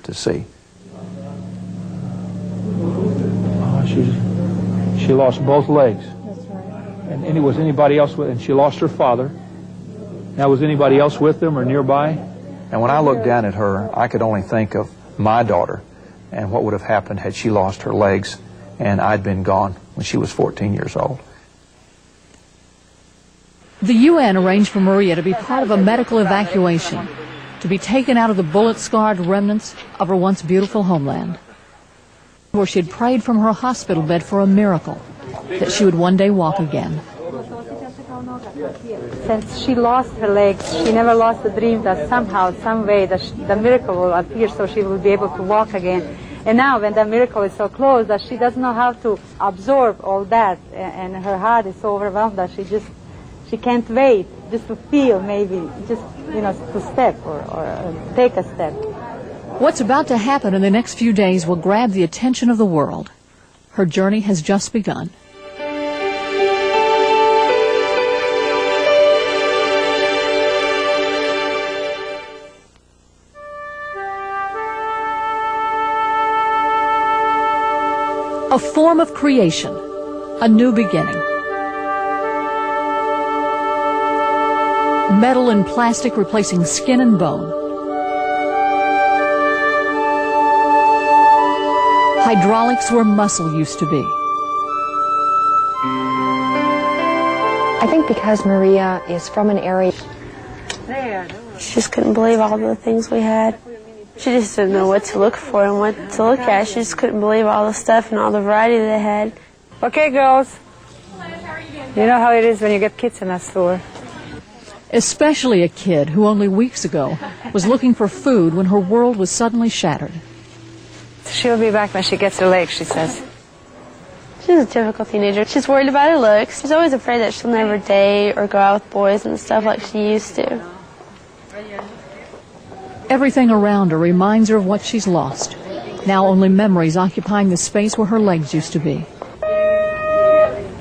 to see. She lost both legs. That's right. And was anybody else with? And she lost her father. Now, was anybody else with them or nearby? And when I looked down at her, I could only think of my daughter and what would have happened had she lost her legs and I'd been gone when she was 14 years old. The UN arranged for Marija to be part of a medical evacuation, to be taken out of the bullet-scarred remnants of her once beautiful homeland, where she had prayed from her hospital bed for a miracle, that she would one day walk again. Since she lost her legs, she never lost the dream that somehow, some way, the miracle will appear so she will be able to walk again. And now, when the miracle is so close that she doesn't know how to absorb all that, and her heart is so overwhelmed that she can't wait just to feel, maybe, just, to step or take a step. What's about to happen in the next few days will grab the attention of the world. Her journey has just begun. A form of creation, a new beginning. Metal and plastic replacing skin and bone. Hydraulics where muscle used to be. I think because Marija is from an area, she just couldn't believe all the things we had. She just didn't know what to look for and what to look at. She just couldn't believe all the stuff and all the variety they had. Okay, girls. You know how it is when you get kids in a store. Especially a kid who only weeks ago was looking for food when her world was suddenly shattered. She'll be back when she gets her legs, she says. She's a typical teenager. She's worried about her looks. She's always afraid that she'll never date or go out with boys and stuff like she used to. Everything around her reminds her of what she's lost. Now only memories occupying the space where her legs used to be.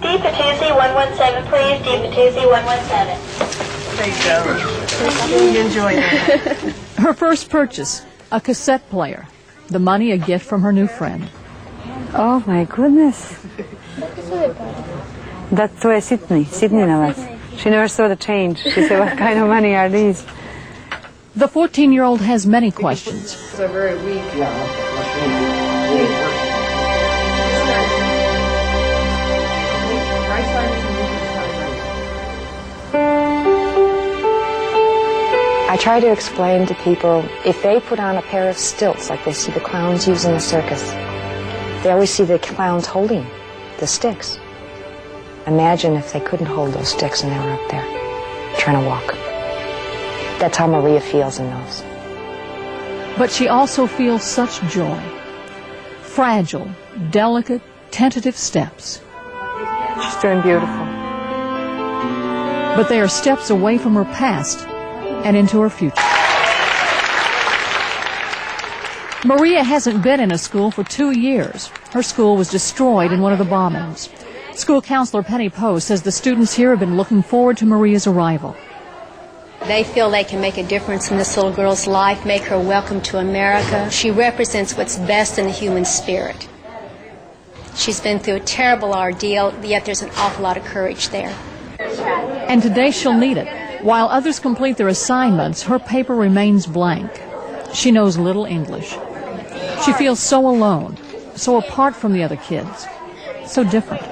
D-Patoosie 117, please. D-Patoosie 117. There you go. You enjoy that. Her first purchase, a cassette player. The money a gift from her new friend. Oh my goodness. That's so Sydney novac. She never saw the change. She said, what kind of money are these? The 14-year-old has many questions. So very weak. I try to explain to people, if they put on a pair of stilts like they see the clowns use in the circus, they always see the clowns holding the sticks. Imagine if they couldn't hold those sticks and they were up there trying to walk. That's how Marija feels and knows. But she also feels such joy. Fragile, delicate, tentative steps. She's doing beautiful. But they are steps away from her past and into her future. Marija hasn't been in a school for 2 years. Her school was destroyed in one of the bombings. School counselor Penny Poe says the students here have been looking forward to Marija's arrival. They feel they can make a difference in this little girl's life, make her welcome to America. She represents what's best in the human spirit. She's been through a terrible ordeal, yet there's an awful lot of courage there. And today she'll need it. While others complete their assignments, her paper remains blank. She knows little English. She feels so alone, so apart from the other kids, so different.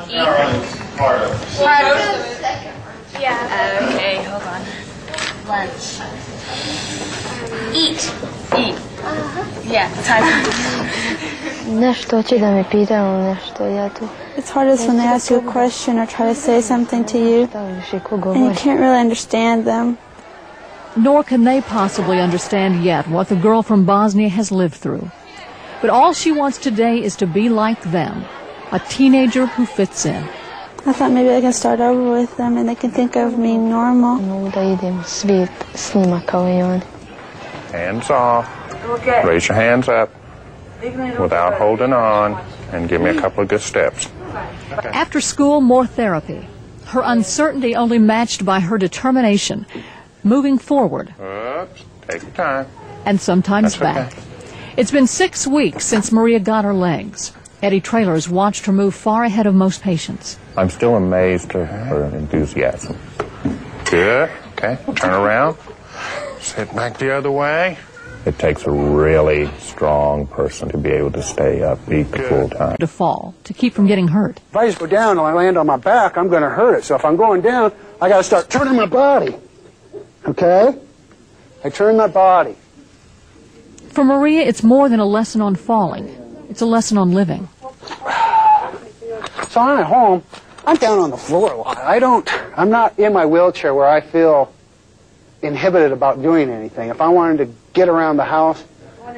Yeah. Okay, hold on. Lunch. Eat. Yeah, time. It's hardest when they ask you a question or try to say something to you, and you can't really understand them. Nor can they possibly understand yet what the girl from Bosnia has lived through. But all she wants today is to be like them, a teenager who fits in. I thought maybe I can start over with them and they can think of me normal. Hands off. Okay. Raise your hands up without holding on and give me a couple of good steps. After school, more therapy. Her uncertainty only matched by her determination. Moving forward. Oops. Take your time. and sometimes That's back. okay. It's been 6 weeks since Maria got her legs. Eddie Traylor's watched her move far ahead of most patients. I'm still amazed at her enthusiasm. Good. Okay. Turn around. Sit back the other way. It takes a really strong person to be able to stay upbeat the full time. To fall, to keep from getting hurt. If I just go down and I land on my back, I'm going to hurt it. So if I'm going down, I got to start turning my body. Okay? I turn my body. For Maria, it's more than a lesson on falling. It's a lesson on living. So I'm at home. I'm down on the floor a lot. I'm not in my wheelchair where I feel inhibited about doing anything. If I wanted to get around the house,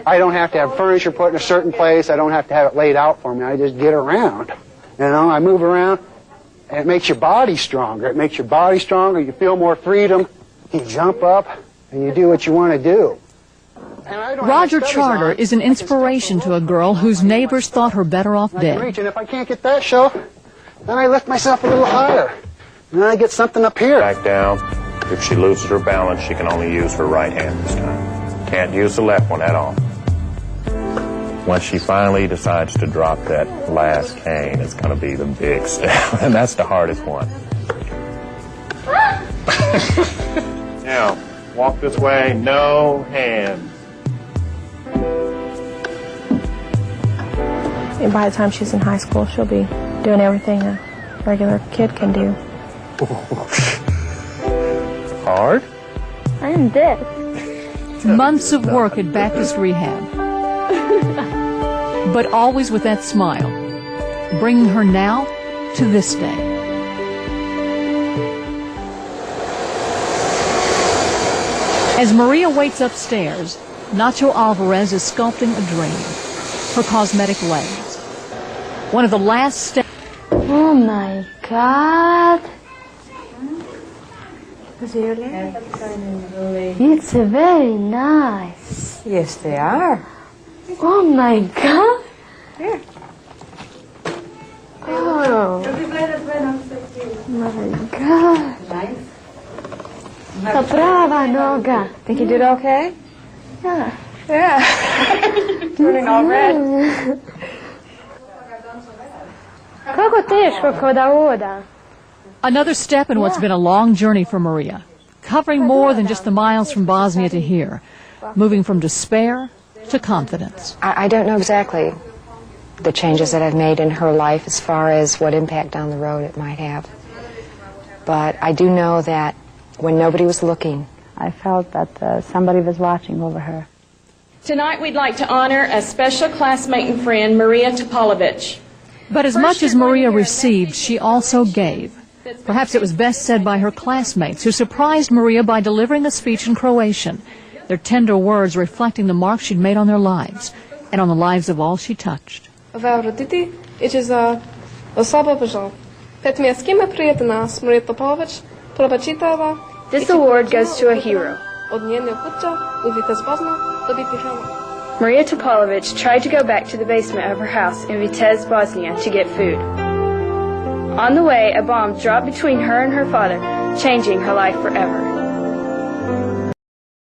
I don't have to have furniture put in a certain place. I don't have to have it laid out for me. I just get around. You know, I move around, and it makes your body stronger. It makes your body stronger. You feel more freedom. You jump up, and you do what you want to do. Roger Charter is an inspiration to a girl whose neighbors thought her better off dead. And if I can't get that show, then I lift myself a little higher. And then I get something up here. Back down. If she loses her balance, she can only use her right hand this time. Can't use the left one at all. Once she finally decides to drop that last cane, it's going to be the big step, and that's the hardest one. Now, walk this way, no hands. And by the time she's in high school, she'll be doing everything a regular kid can do. Hard? I'm dead. Months of work at Baptist Rehab. But always with that smile, bringing her now to this day. As Maria waits upstairs, Nacho Alvarez is sculpting a dream, her cosmetic legs. One of the last steps. Oh my God. It's very nice. Yes, they are. Oh my God. Here. Oh my God. Nice. The brava noga. Think you did okay? Yeah. Yeah. Turning all red. Kako teško kao da oda. Another step in what's been a long journey for Maria, covering more than just the miles from Bosnia to here, moving from despair to confidence. I don't know exactly the changes that I've made in her life as far as what impact down the road it might have. But I do know that when nobody was looking, I felt that somebody was watching over her. Tonight we'd like to honor a special classmate and friend, Marija DAK. But as much as Maria received, she also gave. Perhaps it was best said by her classmates, who surprised Maria by delivering a speech in Croatian, their tender words reflecting the mark she'd made on their lives and on the lives of all she touched. This award goes to a hero. Marija DAK tried to go back to the basement of her house in Vitez, Bosnia to get food. On the way, a bomb dropped between her and her father, changing her life forever.